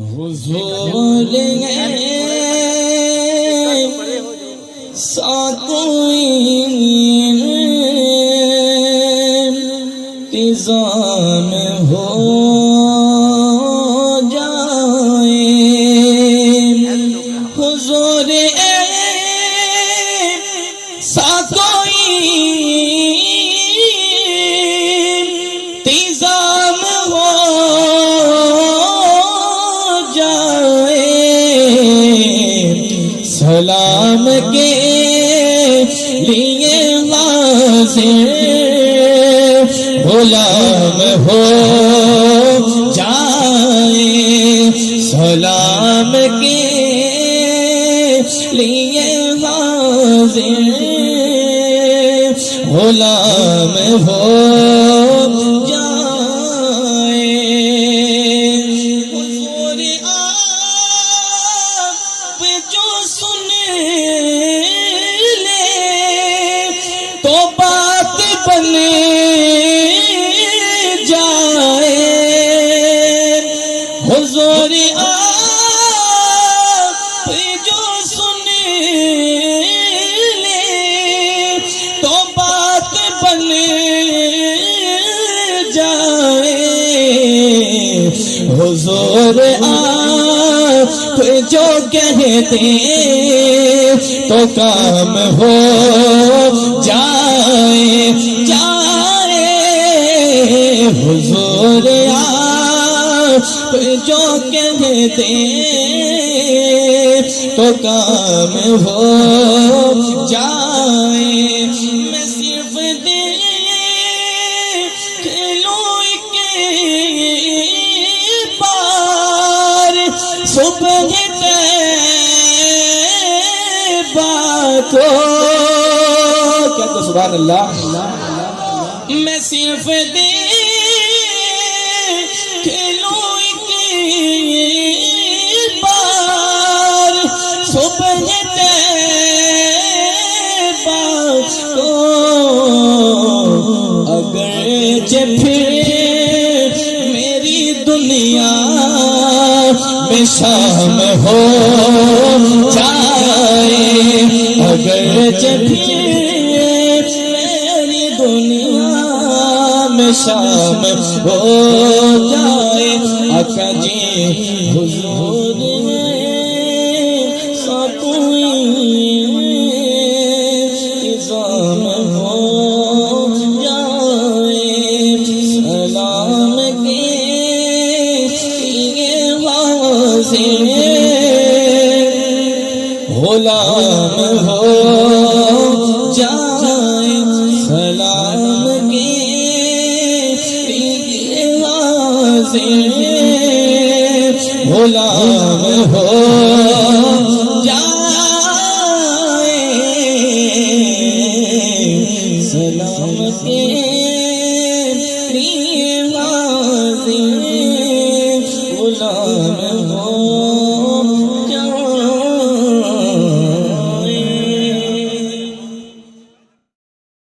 حضور ہے ساتویں انتظام ہو جائے حضور ساتویں انتظام ہو جائے سلام کے لیے حاضر غلام ہو جائے سلام کے لیے حاضر غلام ہو جائے حضور آپ جو سن لے تو بات بنے حضور آپ جو سن لے تو بات بن جائے حضور آپ جو کہتے تو کام ہو جائے حضور آپ جو کہتے تو کام ہو جائے میں صرف دیکھ لوں ایک بار صبح طیبہ کو کہتے سبحان اللہ میں صرف دیکھ لوں صبح طیبہ کو اگرچہ پھر میری دنیا میں شام ہو جائے اگرچہ پھر میری دنیا میں شام ہو جائے آقا جی حضور انتظام ہو جائے سلام کے لیے حاضر غلام ہو جائے سلام کے لیے حاضر غلام ہو